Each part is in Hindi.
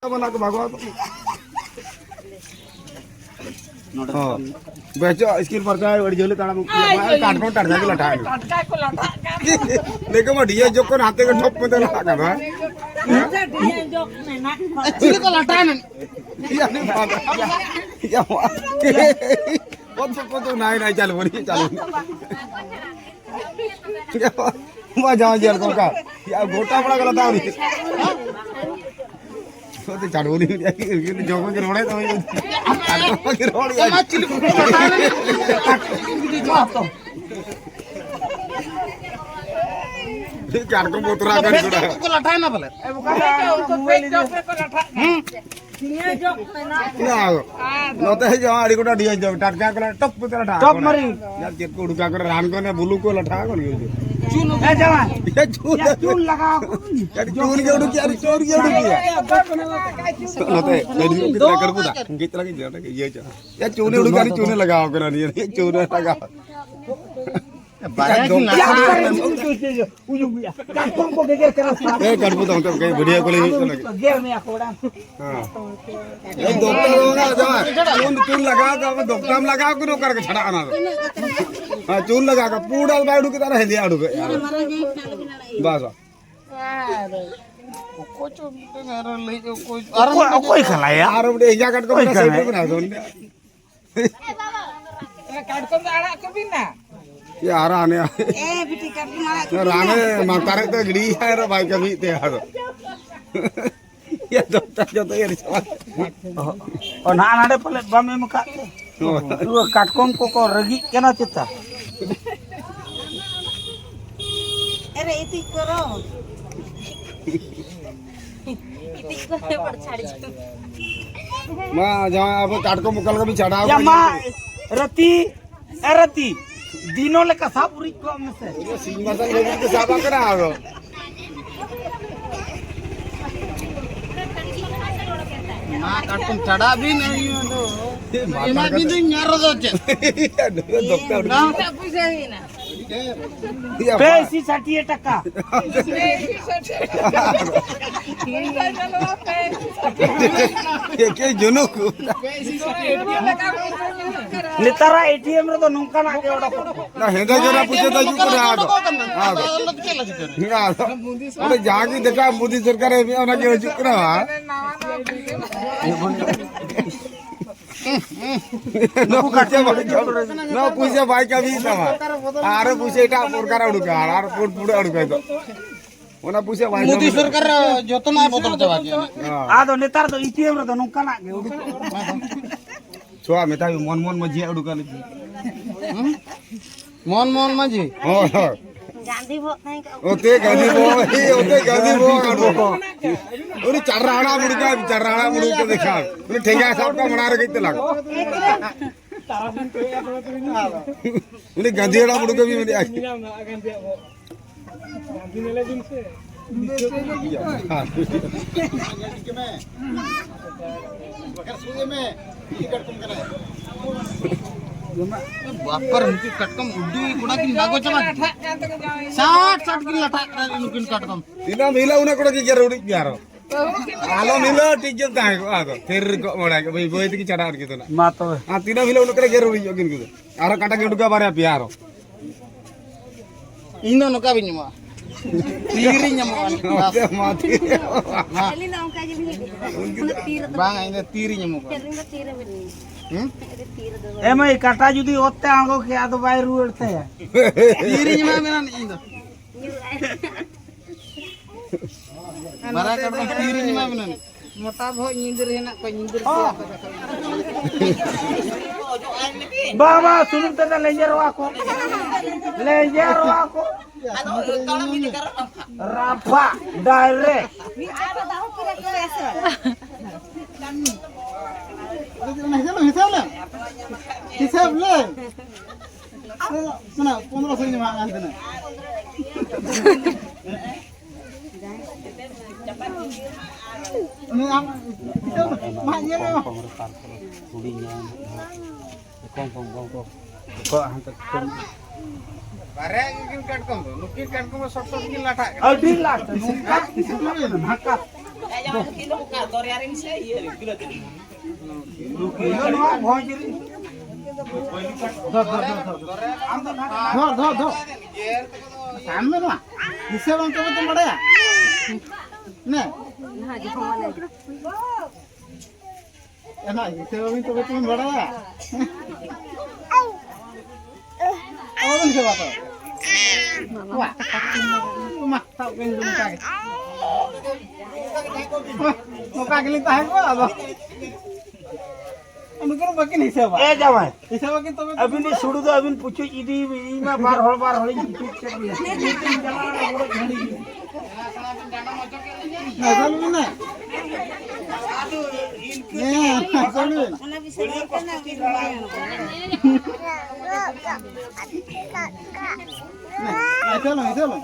बना के भगवा हां बेचो स्किल पर का बड़ी जोले ताड़ा काट को टट जाके लटा टटका को लटा देखो मडिया जो को हाथे के ठोप में तो लटा का ढिया जो में ना चिल को लटा न या नहीं बाबा या वो तो नहीं चल बोली चल मैं जाऊं जेल को का या गोटा बड़ा गलत आ रही तो चाड़ू नहीं जाएगी जो को रोड़े तो के रोड़ या चिल को लटा नहीं चार को बोतरा कर छोड़ा को लटाए ना भले ये जो ना नोते है जो आड़ी कोटा दिया जो टटका कर टप पे लटा टप मरी यार जेट को उड़का कर रान को ने बुलू को लटा को चून ए जवान ये चून लगाओ यार चून के उड़ के यार चोर के उड़ के नोते मेरी कितना कर बुदा कितना की जो ये यार चून उड़ के चून लगाओ कर ये चून लगाओ बारे कटबू तो कहीं बढ़िया को गेर में आकोड़ा हां ये डॉक्टर होगा जमा चून लगा का डॉक्टर में लगा को करके छड़ा आना हां चून लगा का पूड़ा बाड़ू की तरह है आड़ू के बस कोई खला यार बड़े एजा काट को बना दो ए बाबा काट को आड़ा को भी ना ये आ रहा आने ए बिटी कर मारा राने मातारे तो गड़ी है रे भाई कभी ते यार ये डॉक्टर जो तो ये और ना नाडे पले बम में का तो काटकोम को रगी केना चित्ता अरे इति करो इति को पड़ छाड़ी मां जहां अब काटको मुकल का भी चढ़ाओ या मां रती दिनों ले कसा पूरी कम से ये सीमा से लेके के साबा करा आगो मां काटुम चढ़ा भी नहीं तो एमा भी नहीं न्यारो दो डॉक्टर ना पूछे ही ना पैसी 60 टका ये के जुनो को नितारा एटीएम रे तो नंका ना के ओडा ना हेदा जरा पूछे तो जुको ना आ अरे जागी देखा मोदी सरकार है ओना के जुको ना नो पूछे भाई का भी समा आरे पूछे एटा सरकार उडका आर पुड उडका तो ओना पूछे भाई मोदी सरकार जतना बदल जवा के आ तो नेतार तो एटीएम रे तो नंका ना के छोआ मेता मन मजी उडका मन मजी हो गांधी भोग नहीं ओते गांधी भोग ओरे चरराणा मुड़का देखा ओरे ठेंगा सब का बना रे किते लाग ओरे गांधीड़ा मुड़का भी मेरे गांधी नेले दिन से में टिकट कम करा बापर उनकी कटकम उड्डी कुड़ा की नागो चला 60 की लटा उनकी कटकम इना मिला उना कुड़ा की जरूरी यार आलो मिला ठीक जब ताए को आगो फिर को मोड़ा के भाई बोई की चढ़ा के तो ना मा तो हां तीना मिला उना करे जरूरी जोगिन को आरो काटा के उडका बारे प्यारो इनो नका बिनमा तीरी nyamo mati ali na ka je bang ina तीरी nyamo ए मैं काटा जुदी ओते आगो के आदो बाय रुड़ते है तीरी मा मेना इंदो मारा कर तीरी मा मेना मोटा भो निंदर है ना को निंदर बाबा सुन त लेजरवा को राफा डायरेक्ट मी आबा दाऊ करे करे ऐसे हिसाब ले सुना 1500 में मांगा देना बारे किन काटकम नुकिन काटकम 70 की लाटा 2.5 लाख किलो ना भोज रे धर सामने ना हिसाब हम तो बड़ा ने ना हिसाब हम तो तुम बड़ा और से बात वाह मा ताऊ के तुम का मुका के लिखता है को अब उनको बाकी नहीं सेवा ए जावा हिसाब के तो अभी नहीं छोड़ दो अभी पूछो इदी में बार होली चुप चेक ना चलो ना चलो ना विषय चलो चलो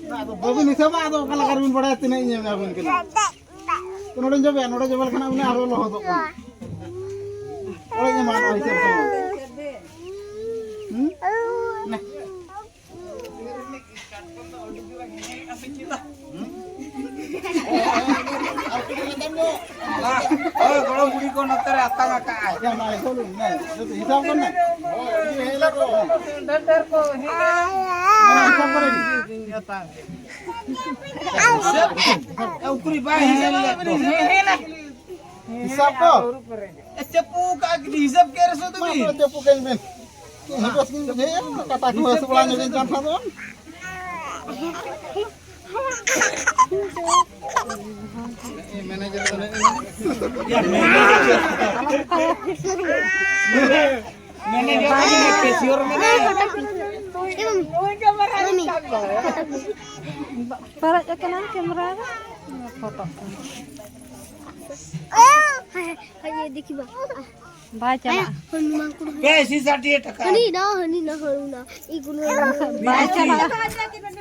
ना तो बबी नहीं सेवा तो कलाकार बिन बड़ा इतने ही है अभी के तो नोड़े जब खाना उन्हें आरो लो तो और ये मानो हिसाब से ना बड़ा बुढ़ी को नतर आता का क्या ना बोलूं ना तो हिसाब करना ये हेला को डर को हिसाब करेगी ऊपरी बाय हेला हिसाब को चप्पू का हिसाब के रसो तुम चप्पू के में बस ये कटा को सबला ने जान था तो मैनेजर कैशियर में para kenal kamera foto ayo देखिबा भाई चला कैसी 60 टका हनी ना हरुना ई गुलो भाई चला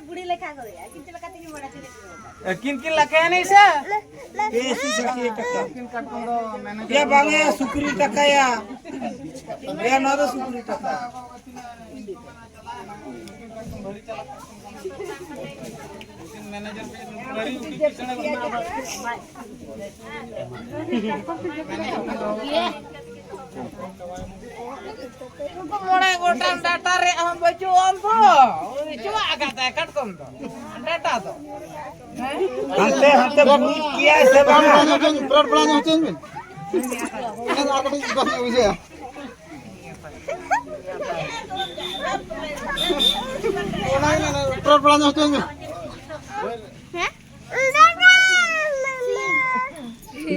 बुढ़ी लेखा करे किन चला काते बड़ा किन लखा नहीं से कैसी 60 टका किन काटन दो मैनेजर या बागे सुकरी टका या ना तो सुकरी टका मैनेजर बड़ी किचने मोड़े गोटा डाटा रे हम बचो हम तो चुआ आता है कट कम तो डाटा तो हंते किया से ब्लड प्लान होते हैं ये आगे बस हुई है ब्लड प्लान होते हैं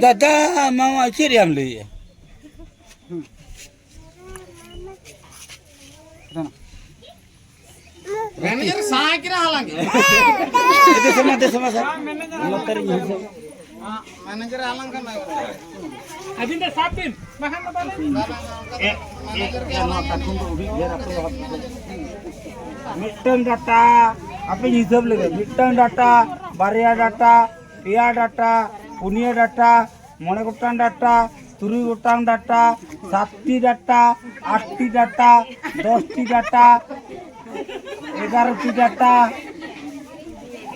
दादा मामा चिरी हम लिए मैनेजर साय किरा हालांगे दे समय सर मैनेजर मैनेजर हालांगा ना अभी तो साफ दिन मखान बताले मैनेजर के हालांगा तुम तो उड़ी ये रखो मिटन डाटा आपे हिसाब लगे मिटन डाटा बारिया डाटा पिया डाटा पुनिया डाटा मने गोटान डाटा तुरी गोटान डाटा 7टी डाटा 8टी डाटा 10टी डाटा 11टी डाटा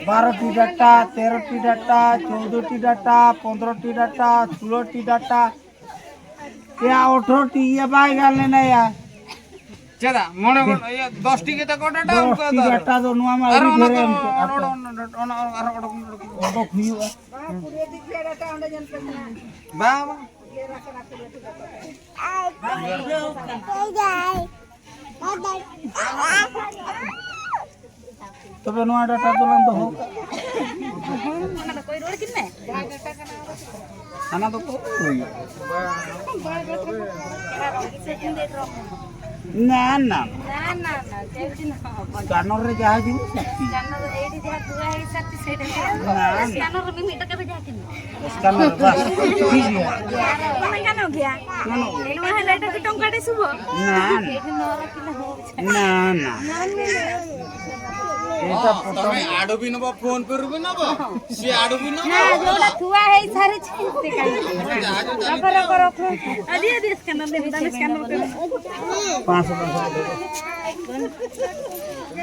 12टी डाटा 13टी डाटा 14टी डाटा 15टी डाटा 16टी डाटा क्या 18टी ये बाय गालने ना यार चला मने 10टी के तक डाटा 10टी डाटा तो नुआ में अरे ओडो खुइवा पूरे दिखले डाटा ओंडे जन बा तबे नुआ डाटा तुलन तो हो कोई रोड किने आना तो को ना जानवर रे जहा जी जानवर एडी जहा दुआ है सत्य सेड जानवर में मीटर के बजा के जानवर बस ठीक है मन कानो गया एलवा है लाइट के टंका दे सुबो ना एटा तमे आडो भी नबो फोन पर भी नबो से आडो भी नबो ना जोड़ा थुआ है सारे छिनते का रखो अदी स्कैनर दे स्कैनर 500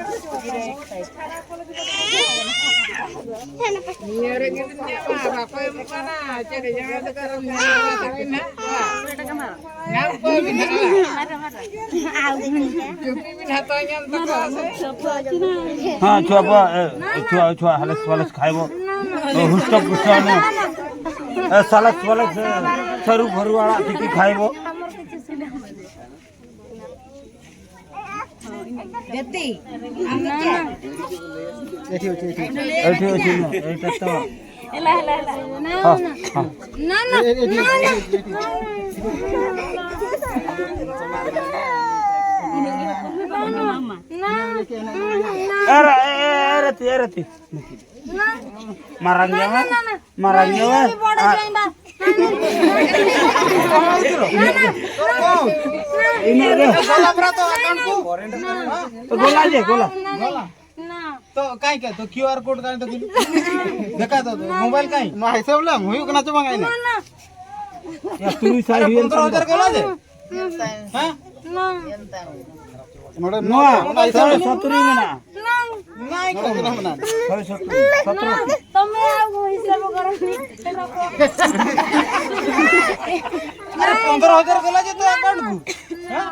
हाँ छुआ छुआ छुआ हलस वलस खाइबो हुष्ट पुष्ट सालस वलस सरू भरू वाला टिकी खाइबो देती एठी एठी एटा तो एला एला एला ना ना अरे marangnya ini ada गोला बरा तो अकाउंट को तो गोला जे गोला तो काय काय तो क्यूआर कोड काय तो देखा तो मोबाइल काय मा हिसाब ला हुई कना च मंगाई ना या तुनी साई 15000 गोला जे हां नोडे नो हिसाब 70 ना नाही को ना मना 70 તમે આવો હિસાબ કરો अरे 15000 गोला जे तो अकाउंट को हां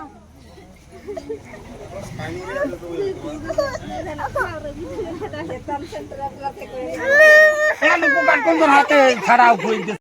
ए नुको काट कोन हाते छाड़ा कोई